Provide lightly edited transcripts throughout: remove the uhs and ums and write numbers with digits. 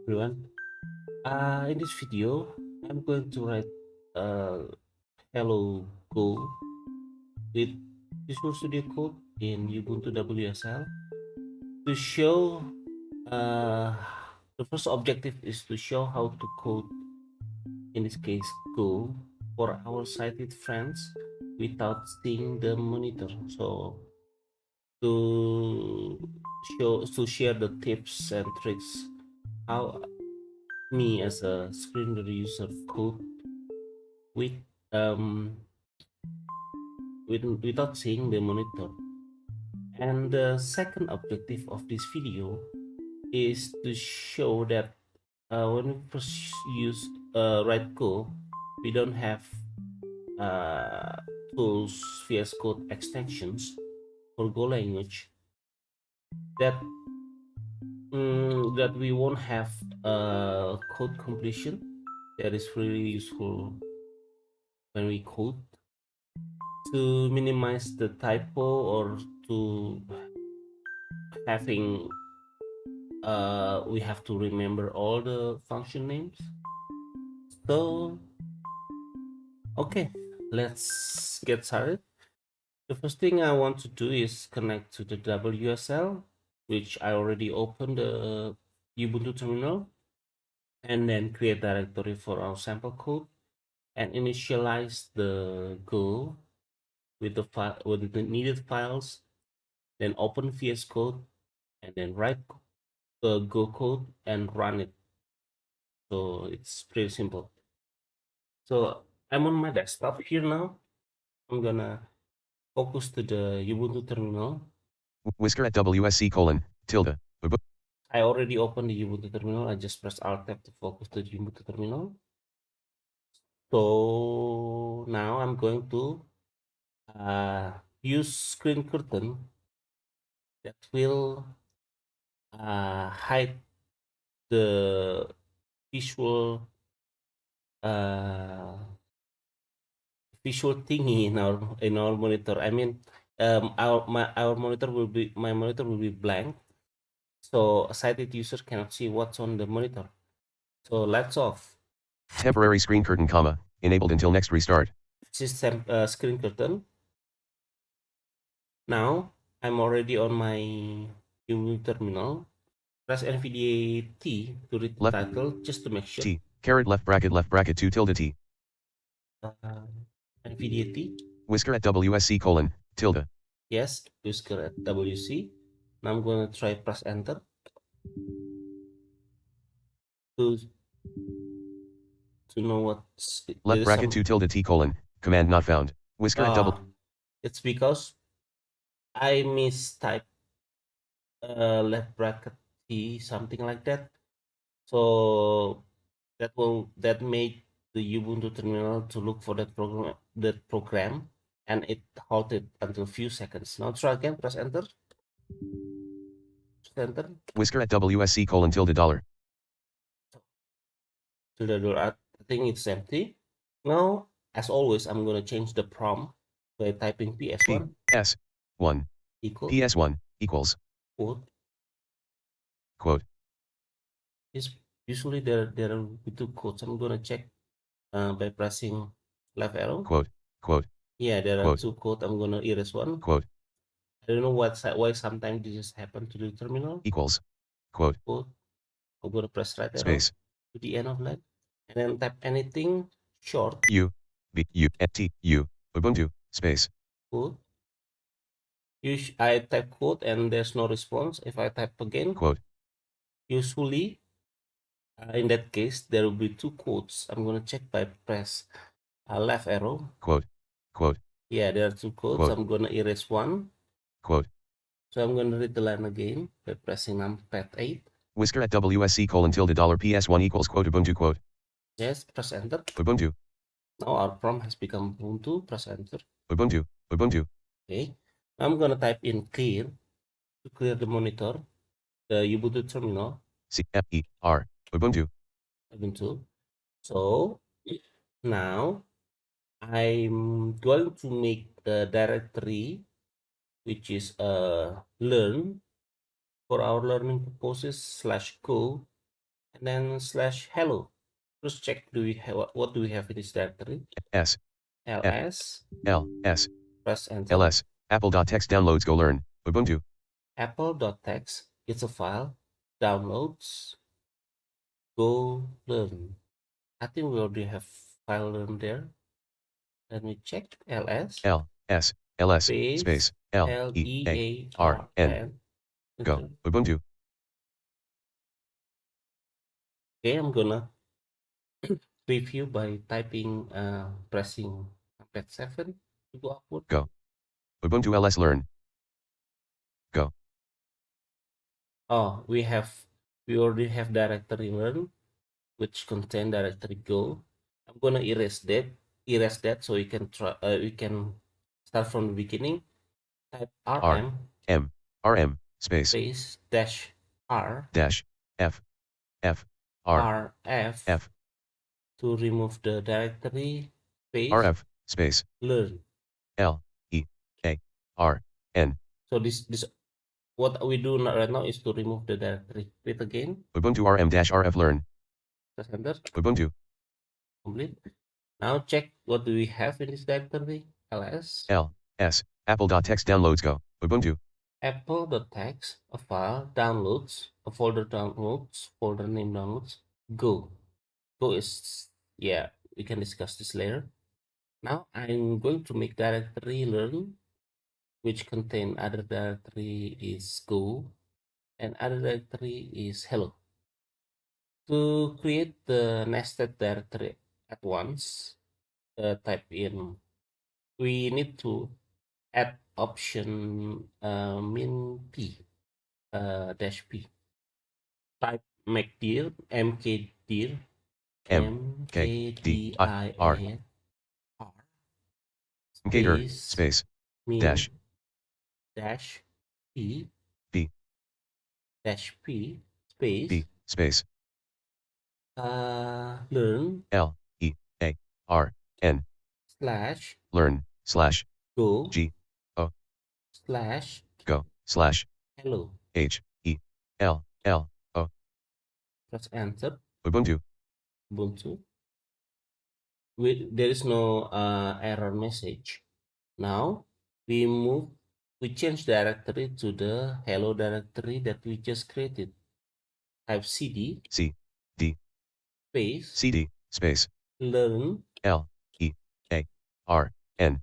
everyone. In this video, I'm going to write hello go with Visual Studio Code in Ubuntu WSL to show uh, the first objective is to show how to code, in this case go, for our sighted friends without seeing the monitor. So to share the tips and tricks how me as a screen reader user code with um without seeing the monitor. And the second objective of this video is to show that when we first use write Go, we don't have uh, tools VS Code extensions for Go language that that we won't have code completion. That is really useful when we code to minimize the typo or to having we have to remember all the function names. So okay, let's get started. The first thing I want to do is connect to the WSL, which I already opened the Ubuntu terminal, and then create directory for our sample code and initialize the Go with the file with the needed files, then open VS Code and then write the Go code and run it. So it's pretty simple. So I'm on my desktop here now. I'm gonna focus to the Ubuntu terminal. Whisker at WSC colon tilde. I already opened the Ubuntu terminal. I just press Alt Tab to focus to the Ubuntu terminal. So now I'm going to use screen curtain that will hide the visual uh, visual thingy in our monitor. I mean, our monitor will be my monitor will be blank, so a sighted user cannot see what's on the monitor. So let's off. Temporary screen curtain, comma, enabled until next restart. System screen curtain. Now I'm already on my Ubuntu terminal. Press NVDA T to read the Left title just to make sure. T caret left bracket 2 tilde T. NVDA T. Whisker at WSC colon tilde. Yes, Whisker at WC. Now I'm gonna try press enter to know what's Left bracket 2 tilde T colon command not found. Whisker at double. It's because I mistyped left bracket T, something like that. So that made the Ubuntu terminal to look for that program, and it halted until few seconds. Now try again, press enter. Enter. Whisker at WSC colon tilde dollar. Tilde dollar. I think it's empty. Now, as always, I'm gonna change the prompt by typing PS1 PS1 equal PS1 equals quote. Is usually there are two quotes. I'm gonna check by pressing left arrow. Quote. Yeah, there are two quotes. I'm gonna erase one. Quote. I don't know why sometimes this just happen to the terminal. Equals. Quote. I'm gonna press right arrow Space. to the end of that, and then type anything short. Ubuntu space. Quote. I type quote and there's no response. If I type again, quote. Usually, in that case, there will be two quotes. I'm gonna check by press left arrow. Quote. Yeah, there are two quotes. I'm gonna erase one. Quote. So I'm gonna read the line again by pressing numpad 8. Whisker at WSC colon tilde dollar PS1 equals quote Ubuntu quote. Yes, press enter. Ubuntu. Now our prompt has become Ubuntu. Press enter. Ubuntu. Okay. I'm gonna type in clear to clear the monitor, the Ubuntu terminal. CFER. Ubuntu. So now I'm going to make the directory which is learn for our learning purposes /go, and then slash hello. Let's check, do we have what do we have in this directory? S F ls, L S press enter. LS Apple.txt downloads go learn Ubuntu Apple.txt, it's a file, downloads, go learn. I think we already have file learn there. Let me check. ls L S L S space space L E A R N learn. go Enter. Ubuntu Okay, I'm gonna review by typing, pressing pad 7 to go upward. go Ubuntu LS learn go Oh, we already have directory learn, which contain directory go. I'm gonna erase that so you can try. We can start from the beginning. Type R rm M R M space space dash r dash F F R rf F to remove the directory space RF space learn. L E A R N So this what we do right now is to remove the directory. Read again. Ubuntu RM dash RF learn Press enter. Ubuntu Complete. Now check what do we have in this directory. ls L S Apple.txt downloads go Ubuntu apple.txt, a file, downloads, a folder downloads, folder name downloads, go. Go is, yeah, we can discuss this later. Now I'm going to make directory learn, which contain other directory is go and other directory is hello. To create the nested directory at once, type in, we need to add option min p dash p. Type mkdir, mkdir, M K D I R mkdir Gator space space min dash dash p B dash p space B space learn L E A R N slash learn slash go G O slash go slash hello. H E L L O Press enter. Ubuntu Ubuntu. There is no error message. Now we change directory to the hello directory that we just created. Type cd C D space C D space learn L E A R N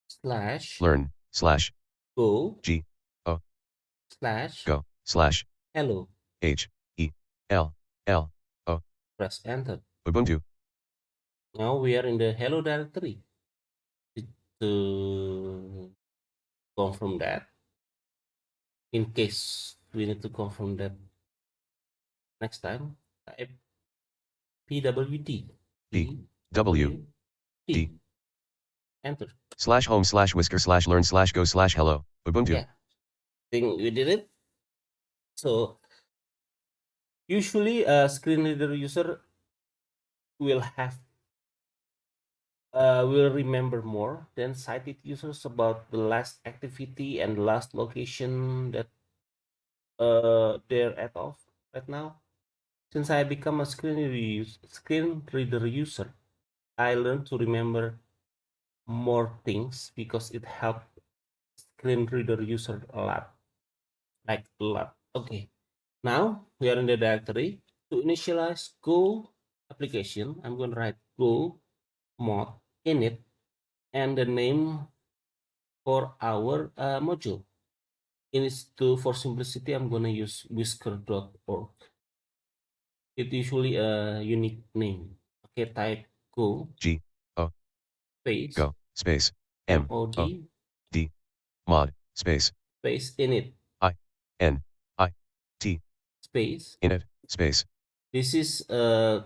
slash learn slash go G O slash go slash hello. H E L L O Press enter. Ubuntu Now we are in the hello directory. To confirm that, in case we need to confirm that next time, type pwd D W pwd D enter. slash home slash whisker slash learn slash go slash hello Ubuntu Yeah, think we did it. So usually a screen reader user will have will remember more than sighted users about the last activity and the last location that they're at off right now. Since I become a screen reader user, I learned to remember more things because it helped screen reader user a lot, like a lot. Okay, now we are in the directory. To initialize Go application, I'm going to write Go mod init and the name for our module. For simplicity, I'm going to use whisker.org. It's usually a unique name. Okay, type Go G O space go space M mod O D mod space space init I N I T space. init space This is uh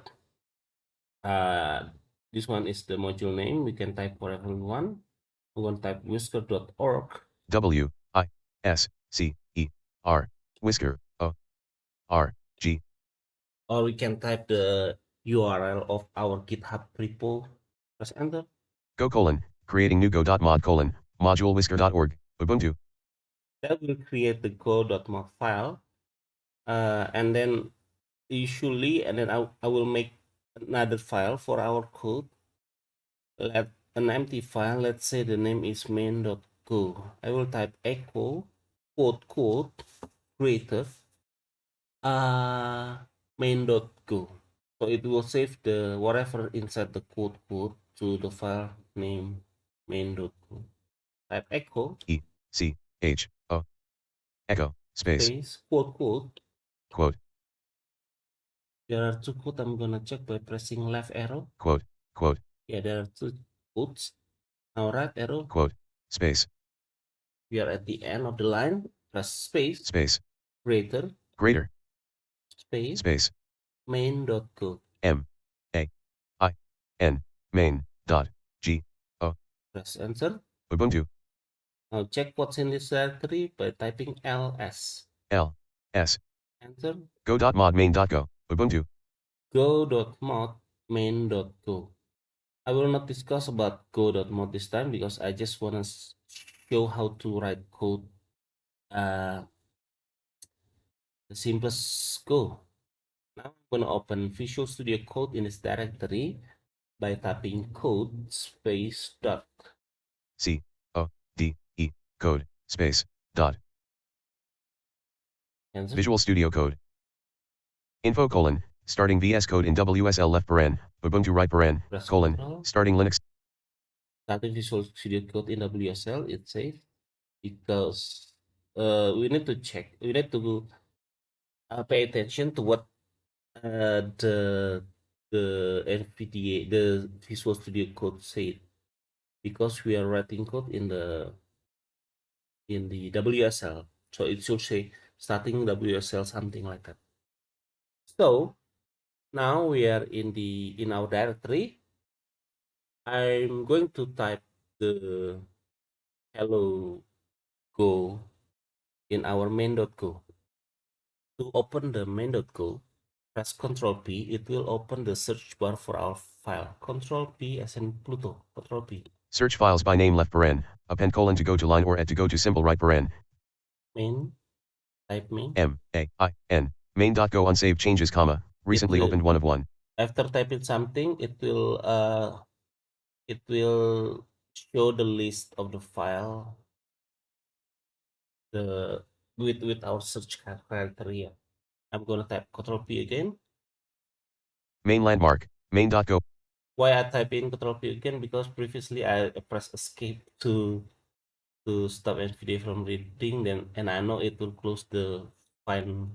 this one is the module name. We can type whatever we want. We want to type whisker.org, W I S C E R whisker O R G or we can type the URL of our GitHub repo. Press enter. go colon creating new go.mod colon module whisker.org Ubuntu That will create the go.mod file, and then usually, and then I will make another file for our code. Let an empty file, let's say the name is main.go. I will type echo quote quote creator main.go. So it will save the whatever inside the quote quote to the file name main.go. Type echo E C H O echo space space quote quote. quote There are two quotes. I'm gonna check by pressing left arrow. quote quote Yeah, there are two quotes. Now right arrow. quote space We are at the end of the line. Press space space greater greater space space main.go. M A I N main dot G O Press enter. Ubuntu Now check what's in this directory by typing ls. L S Enter. go.mod main.go Ubuntu Go.mod main.go. I will not discuss about go.mod this time because I just want to show how to write code uh, the simplest go. Now I'm going to open Visual Studio Code in this directory by typing code space dot. C O D E code space dot Enter. Visual Studio Code info colon starting VS Code in WSL left paren Ubuntu right paren Press colon Control. starting Linux Typing Visual Studio Code in WSL. It's safe because we need to check. We need to pay attention to what the NVDA, the Visual Studio Code said, because we are writing code in the WSL, so it should say starting WSL something like that. So now we are in our directory. I'm going to type the hello go in our main.go. To open the main.go, press Ctrl P. It will open the search bar for our file. Ctrl P as in Pluto. Ctrl P. search files by name left paren append colon to go to line or at to go to symbol right paren Main. Type main. M A I N main.go unsaved changes comma It recently will, opened 1 of 1 after typing something, it will show the list of the file the with our search criteria. I'm gonna type Ctrl P again. main landmark main.go Why I type in Ctrl P again? Because previously I press escape to stop NVDA from reading, then and I know it will close the find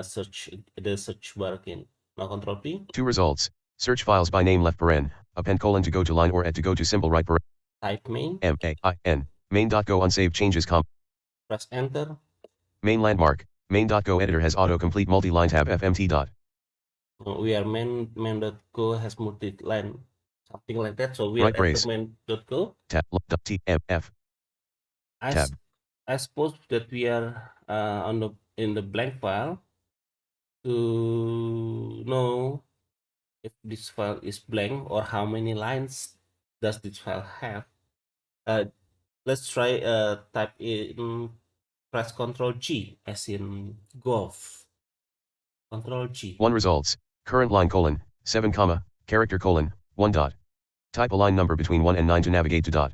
search the search bar again. Now Control P. 2 results search files by name left paren append colon to go to line or at to go to symbol right paren Type main. M A I N main.go unsaved changes comma Press enter. main landmark main.go editor has autocomplete multi-line tab fmt dot We are main.go has multi-line something like that. So we are right at the brace main.go. tab dot T M F I tab I suppose that we are on the in the blank file. To know if this file is blank or how many lines does this file have, uh, let's try type in, press Ctrl G as in golf. Ctrl G. 1 results current line colon 7 comma character colon 1 dot type a line number between 1 and 9 to navigate to dot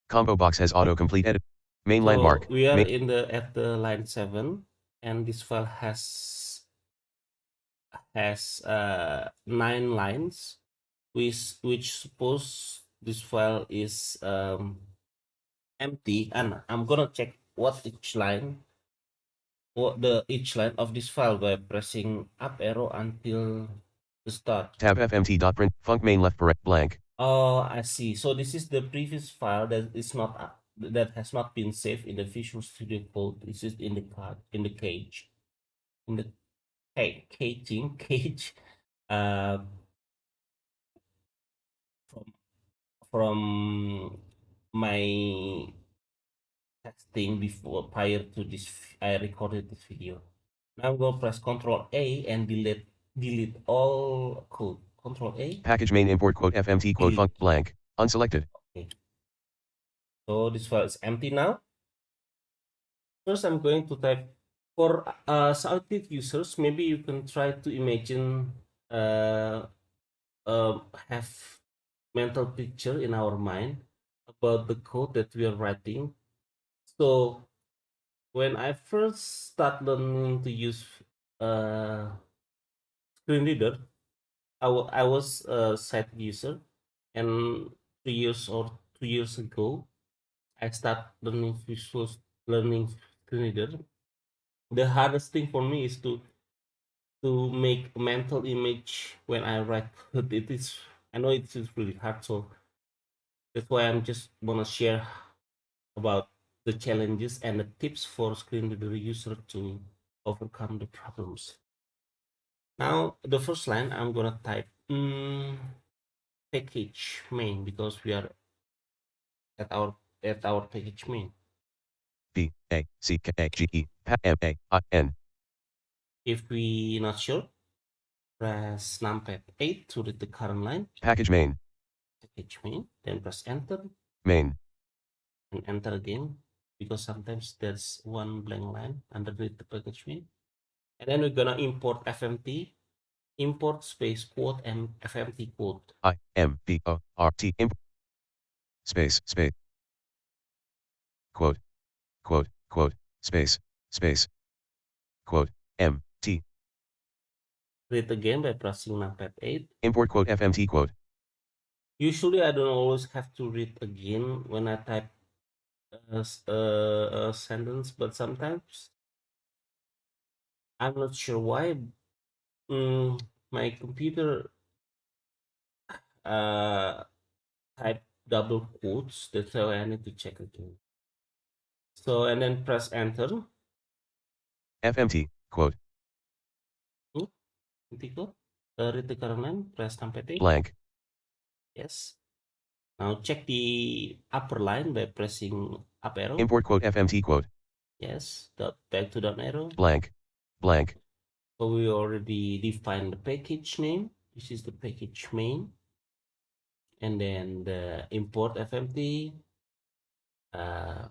combo box has autocomplete edit main So landmark we are main in the at the line 7, and this file has 9 lines, which suppose this file is empty, and I'm gonna check what each line of this file by pressing up arrow until the start. tab fmt dot print func main left paren blank Oh, I see. So this is the previous file that is not that has not been saved in the Visual Studio Code. This is in the card, in the cage, in the cage uh from my testing before, prior to this. I recorded this video. Now I'm gonna press Control A and delete all code. Control A, package main import quote fmt quote func delete. blank unselected Okay. So this file is empty now. First, I'm going to type For sighted users, maybe you can try to imagine, uh, have mental picture in our mind about the code that we are writing. So when I first start learning to use uh, screen reader, I was a sight user, and 2 years ago, I start learning screen reader. The hardest thing for me is to make a mental image when I write code. It is, I know it is really hard, so that's why I'm just wanna share about the challenges and the tips for screen reader user to overcome the problems. Now, the first line I'm gonna type package main, because we are at our package main. B A C K A G E M A I N. If we not sure, press numpad 8 to read the current line, Package main. package main, then press enter Main. and enter again, because sometimes there's one blank line underneath the package main. And then we're gonna import FMT, import space quote and FMT quote. I M B O R T. Space. Space. Quote. Quote. Quote. Space. Space. Quote. M T. Read again by pressing numpad 8. Import quote FMT quote. Usually I don't always have to read again when I type a sentence, but sometimes I'm not sure why. My computer uh type double quotes. That's why I need to check again. So, and then press enter. FMT quote. Hmm, Tickle. Read the current line. Press numpad 8. Blank. Yes. Now check the upper line by pressing up arrow. Import quote FMT quote. Yes. Back to down arrow. Blank. Blank. So we already defined the package name. This is the package main. And then the import FMT. Uh,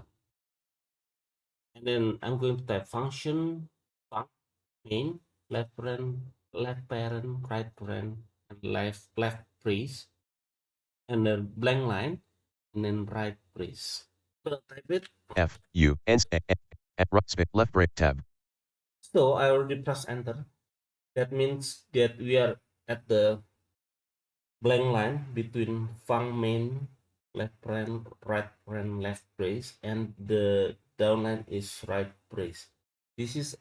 and then I'm going to type function, func main, left parent, right parent, and left brace, and then blank line, and then right brace. So type it. F U N S A right space left break tab. So I already press enter. That means that we are at the blank line between func main, left parent, right parent, left brace, and the downline is right brace. This is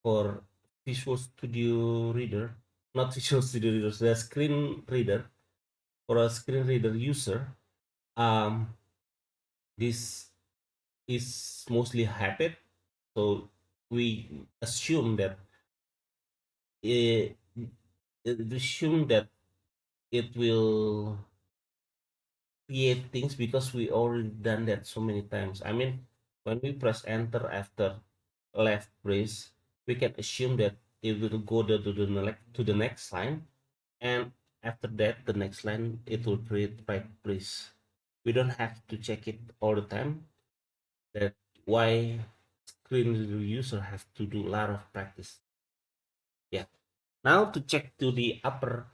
for Visual Studio Reader, not Visual Studio Reader, the screen reader. For a screen reader user, um, this is mostly habit. So we assume that it, we assume that it will create things because we already done that so many times. I mean, when we press enter after left brace, we can assume that it will go to the next line, and after that, the next line it will create right brace. We don't have to check it all the time. That why screen review user have to do a lot of practice. Yeah. Now to check to the upper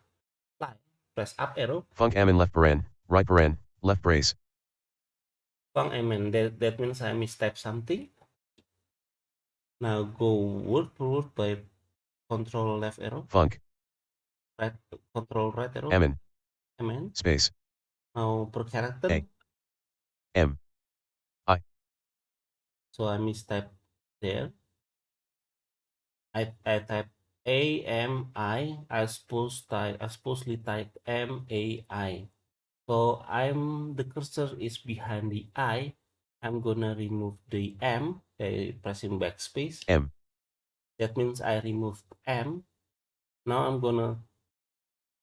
line, press up arrow. Func amen left paren. Right paren. Left brace. Amen. That means I mistype something. Now go word per word by control left arrow, Func. right control right arrow, Amen. amen. Space. Now per character, A. M. I. so I mistype there. I type I supposedly type MAI. So the cursor is behind the I. I'm gonna remove the M by pressing backspace. M. That means I removed M. Now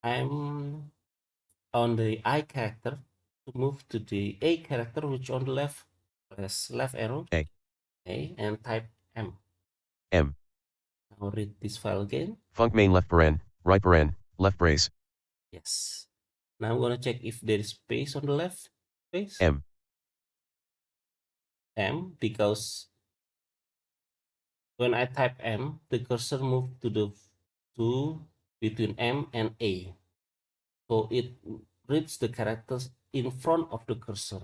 I'm on the I character. To move to the A character, which on the left, press left arrow, A. A, and type M. M. Now read this file again. Func main left paren. Right paren. Left brace. Yes. Now I'm gonna check if there is space on the left space. M. M, because When I type M, the cursor moves to between M and A. So it reads the characters in front of the cursor.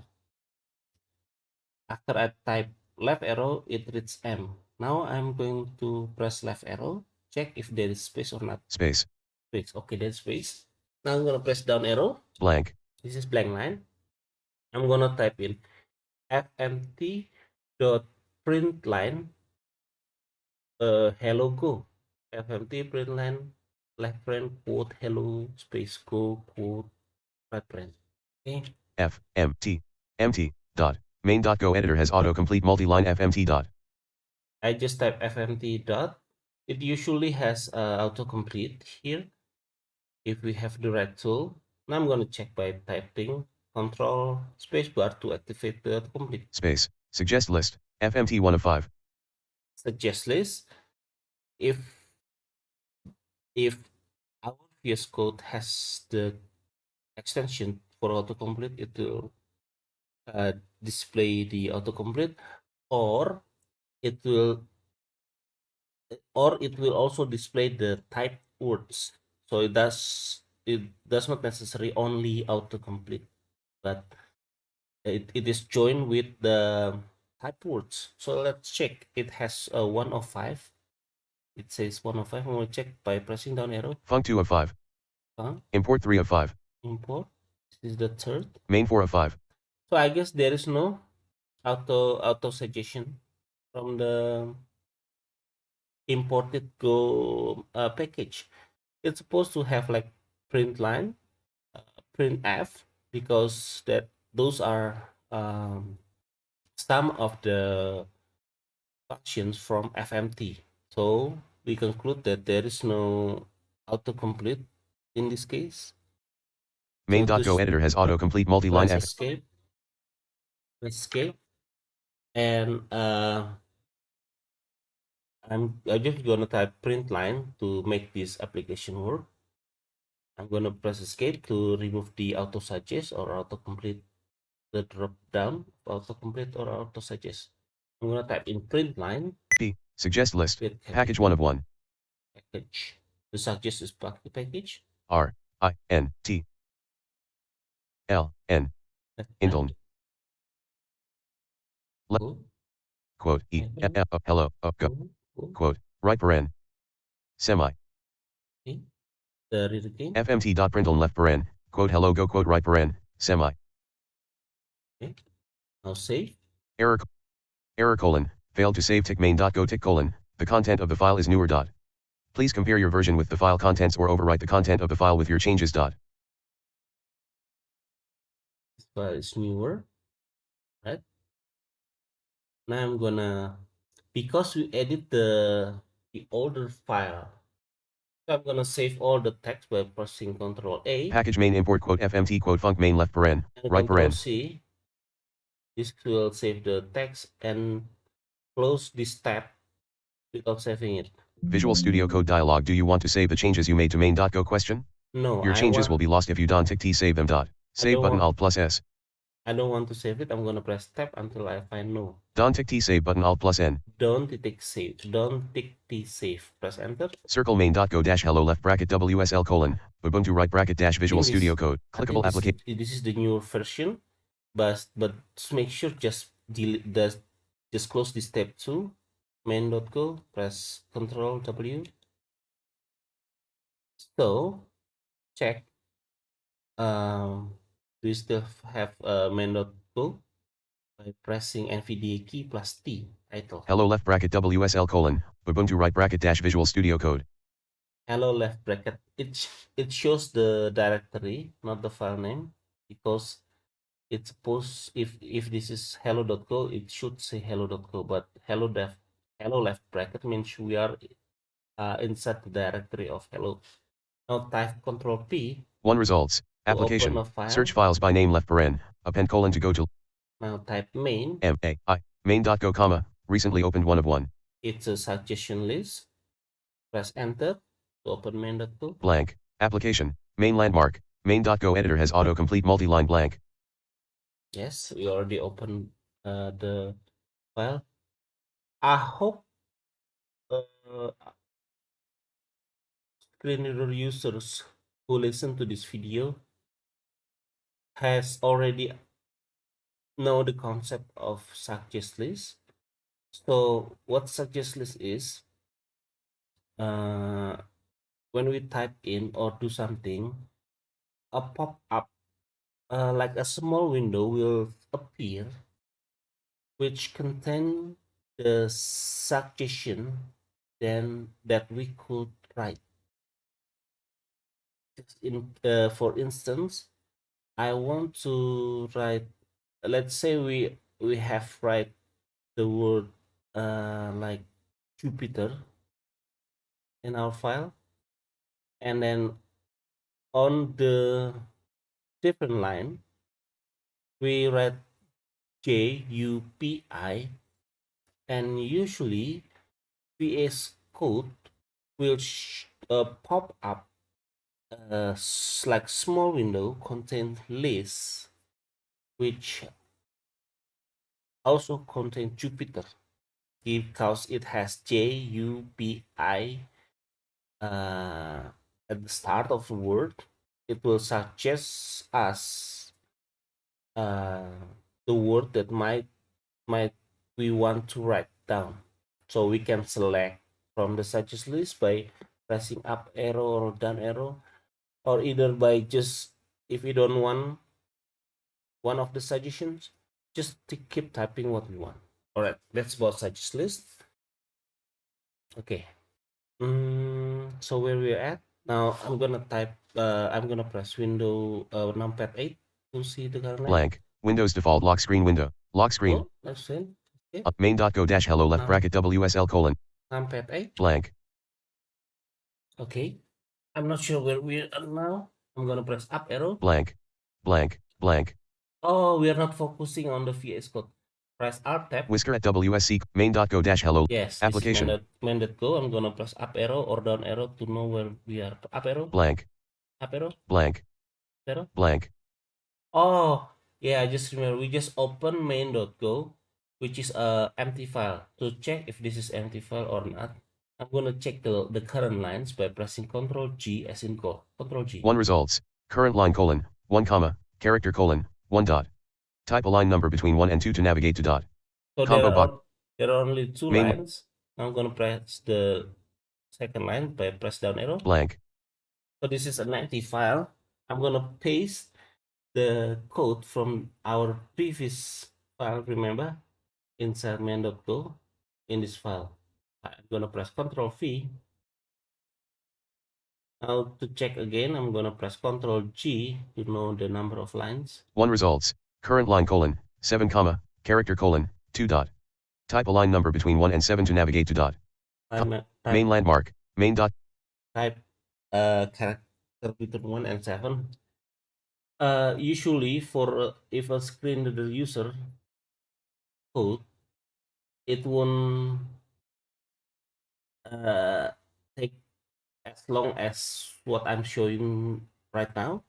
After I type left arrow, it reads M. Now I'm going to press left arrow, check if there is space or not. Space. Space. Okay, there's space. Now I'm gonna press down arrow. Blank. This is blank line. I'm gonna type in fmt dot print line hello go. fmt print line left parent quote hello space go quote right parent. Okay. Empty. Dot. Main.go editor has autocomplete multi-line FMT dot. I just type fmt dot. It usually has autocomplete here if we have the right tool. Now I'm going to check by typing Control spacebar to activate the autocomplete. Space. Suggest list. FMT 1 of 5. Suggest list. If our VSCode has the extension for autocomplete, it will display the autocomplete, or it will also display the typed words. So it does not necessarily only autocomplete, but it is joined with the typed words. So let's check. It has a 1 of 5. It says 1 of 5. I'm going to check by pressing down arrow. Func 2 of 5. Import 3 of 5. Import. This is the third. Main 4 of 5. So I guess there is no auto suggestion from the imported Go package. It's supposed to have like print line, print f, because those are some of the functions from FMT. So we conclude that there is no autocomplete in this case. Main.go editor has autocomplete multi-line F. Escape, and I'm just gonna type print line to make this application work. I'm gonna press escape to remove the auto suggest or autocomplete, the drop down autocomplete or auto suggest. I'm gonna type in print line. P. Suggest list. Package 1 of 1. Package. The suggest is package. R. I. N. T. L. N. Intel. Quote. E. Hello. Go. Quote. Right paren. Semi. FMT.println left paren. Quote hello go quote right paren. Semi. Okay. Now save. Error colon. Failed to save tick main.go tick colon. The content of the file is newer dot. Please compare your version with the file contents or overwrite the content of the file with your changes dot. This file is newer. Right. Now I'm gonna, because we edit the older file, so I'm gonna save all the text by pressing Control A. Package main import quote FMT quote func main left paren, right Control paren. C. This will save the text and close this tab without saving it. Visual Studio Code dialog. Do you want to save the changes you made to main.go question? No. Your changes will be lost if you don't tick T save them dot. Save button Alt plus S. I don't want to save it. I'm gonna press tab until I find no. Don't tick T save button Alt plus N. Don't tick save. Don't tick T save. Press enter. Circle main.go dash hello left bracket WSL colon. Ubuntu right bracket dash Visual Studio Code. Clickable application. This is the newer version, but to make sure, just close this tab too. Main.go. Press Control W. So check. Do you still have main.go? By pressing NVDA key plus T title. Hello left bracket WSL colon. Ubuntu right bracket dash Visual Studio Code. Hello left bracket. It shows the directory, not the file name, because it's supposed, if this is hello.go, it should say hello.go, but hello left bracket means we are inside the directory of hello. Now type Control P. One results. Application. Search files by name left paren. Append colon to go to. Now type main. M-A-I. Main.go comma. Recently opened 1 of 1. It's a suggestion list. Press enter to open main.go. Blank. Application. Main landmark. Main.go editor has autocomplete multi-line blank. Yes, we already opened the file. I hope uh, screen reader users who listen to this video has already know the concept of suggest list. So what suggest list is, uh, when we type in or do something, a pop-up like a small window will appear which contain the suggestion then that we could write. For instance, I want to write. Let's say we have write the word like Jupiter in our file, and then on the different line we write JUPI, and usually VSCode will pop up like small window contain lists which also contain Jupiter because it has JUPI at the start of the word. It will suggest us uh, the word that might we want to write down. So we can select from the suggest list by pressing up arrow or down arrow, or either by just, if we don't want one of the suggestions, just to keep typing what we want. All right, that's about suggest list. Okay. So where we're at now, I'm gonna type. I'm gonna press Window numpad 8 to see the current line. Blank. Windows default lock screen window. Lock screen. Oh, that's it. Okay. Main.go dash hello left Num bracket WSL colon. numpad 8. Blank. Okay. I'm not sure where we are now. I'm gonna press up arrow. Blank. Blank. Blank. Oh, we are not focusing on the VS Code. Press Alt tab. Whisker at WSC. Main.go dash hello. Yes, this is Application. mandate go. I'm gonna press up arrow or down arrow to know where we are. Up arrow, Blank. up arrow, Blank. arrow. Blank. Oh, yeah, I just remember we just open main.go, which is a empty file. To check if this is empty file or not, I'm gonna check the current lines by pressing Ctrl G as in go. Ctrl G. 1 results. Current line colon. 1 comma. Character colon. 1 dot. Type a line number between 1 and 2 to navigate to dot. So Combo box. there are only two Main. lines. I'm gonna press the second line by press down arrow. Blank. So this is an empty file. I'm gonna paste the code from our previous file, remember, inside main.go in this file. I'm gonna press Ctrl V. Now to check again, I'm gonna press Ctrl G to know the number of lines. 1 results. Current line colon. 7 comma. Character colon. 2 dot. Type a line number between 1 and 7 to navigate to dot. Main landmark. Main dot. Type character between 1 and 7. Usually for if a screen reader user code, it won't take as long as what I'm showing right now,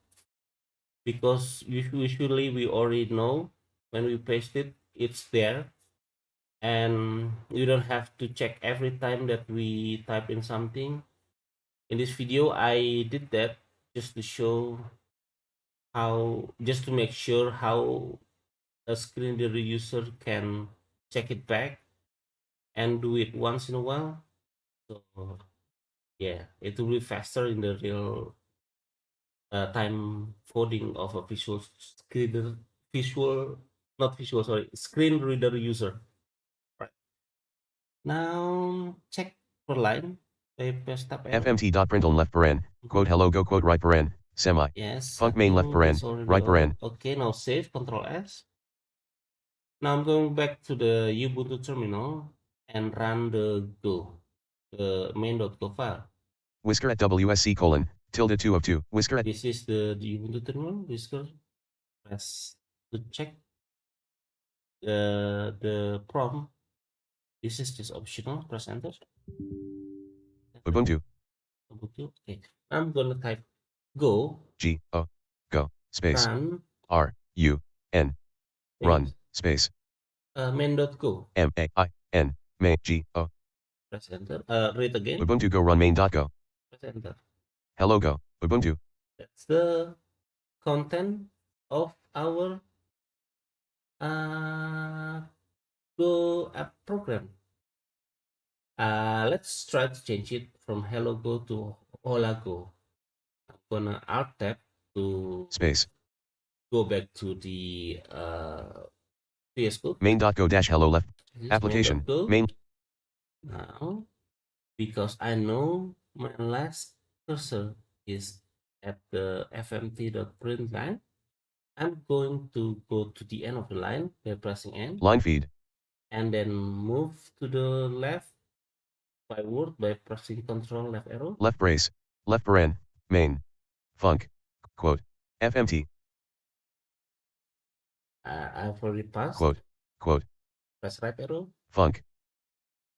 because usually we already know when we paste it, it's there, and you don't have to check every time that we type in something. In this video, I did that just to show how, just to make sure how a screen reader user can check it back and do it once in a while. So yeah, it will be faster in the real time coding of a screen reader user. Right. Now check per line. I press tab arrow. fmt.println left paren. Quote hello go quote right paren. Semi. Yes, I Func main left think paren. that's already Right all. paren. Okay, now save, Control S. Now I'm going back to the Ubuntu terminal and run the main.go file. Whisker at WSC colon. Tilde 2 of 2. Whisker at. This is the Ubuntu terminal. Whisker. Press to check the prompt. This is just optional. Press enter. Enter. Ubuntu. Ubuntu. Okay. I'm gonna type go G. O. Go. Space. run R. U. N. Run. space Space. main.go. M. A. I. N. May. G. O. Press enter. Read again. Ubuntu Go run main.go. Press enter. Hello Go. Ubuntu. That's the content of our uh, Go app program. Let's try to change it from Hello Go to Hola Go. I'm gonna Alt tab to Space. go back to the VSCode. Main.go dash hello left. This is Application. main.go. Main. Now, because I know my last cursor is at the fmt.print line, I'm going to go to the end of the line by pressing N Line feed. and then move to the left by word by pressing Ctrl left arrow. Left brace. Left paren. Main. Func. Quote. FMT. I've already passed. Quote. Quote. Press right arrow. Func.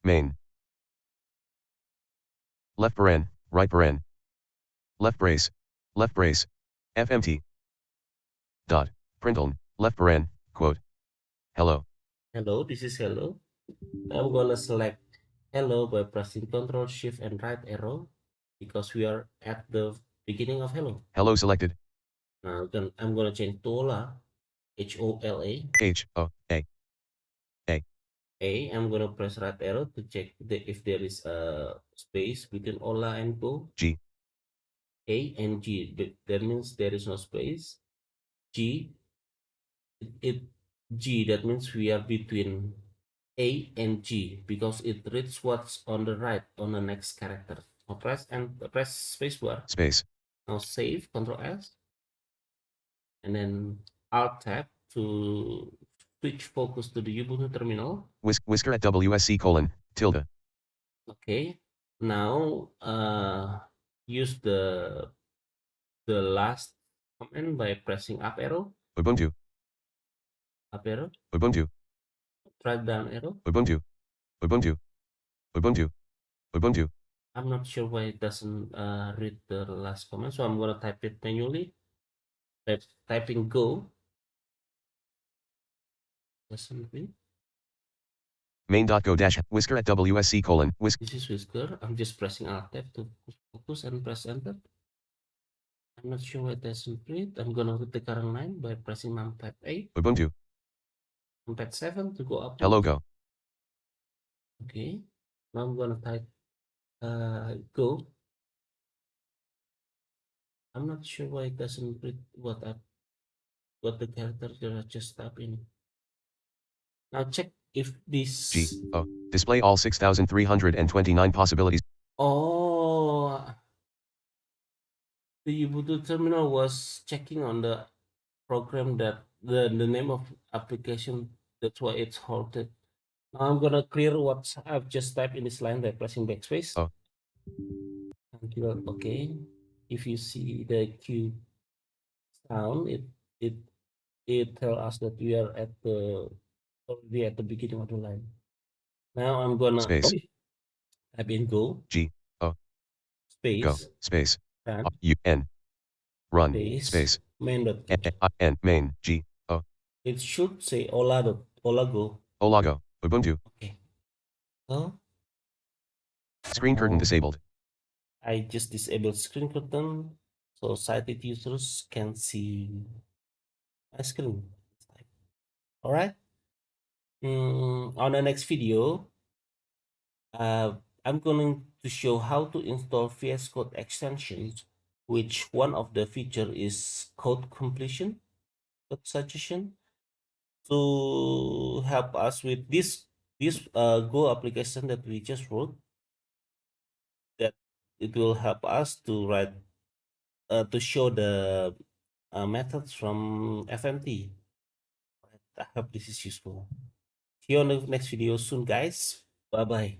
Main. Left paren. Right paren. Left brace. Left brace. FMT. Dot. Println. Left paren. Quote. Hello. Hello, this is hello. I'm gonna select hello by pressing Ctrl Shift and right arrow because we are at the beginning of hello. Hello selected. Now then I'm gonna change to Hola, Hola. H. O. A. A. I'm gonna press right arrow to check if there is a space between Hola and Go. G. A and G. That means there is no space. G. It G. That means we are between A and G because it reads what's on the right on the next character. Now press and press spacebar. Space. Now save, Control S, and then Alt tab to switch focus to the Ubuntu terminal. Whisker at WSC colon tilde. Okay. Now use the last command by pressing up arrow, Ubuntu. up arrow, Ubuntu. drag down arrow. Ubuntu. Ubuntu. Ubuntu. Ubuntu. I'm not sure why it doesn't read the last command, so I'm gonna type it manually. Typing go doesn't read. Main.go dash whisker at WSC colon whisk. This is Whisker. I'm just pressing Alt tab to focus and press enter. I'm not sure why it doesn't read. I'm gonna read the current line by pressing numpad 8, Ubuntu. numpad 7 to go upward. Hello Go. Okay. Now I'm gonna type go. I'm not sure why it doesn't read what the character that I just typed in. Now check if this. G. O. Display all 6,329 possibilities. Oh, the Ubuntu terminal was checking on the program that the name of application. That's why it's halted. Now I'm gonna clear what I've just typed in this line by pressing backspace. Oh. Until okay. If you see the Q sound, it it tells us that we are already at the beginning of the line. Now I'm gonna Space. type in go G. O. space Go. Space. run U. N. Run. space Space. main.go. N. Main. G. O. It should say Hola go. Olago. Ubuntu. Okay. So Screen curtain disabled. I just disabled screen curtain so sighted users can see my screen. All right. On the next video, I'm going to show how to install VS Code extensions, which one of the feature is code completion, code suggestion, to help us with this Go application that we just wrote. That it will help us to write to show the methods from FMT. I hope this is useful. See you on the next video soon, guys. Bye bye.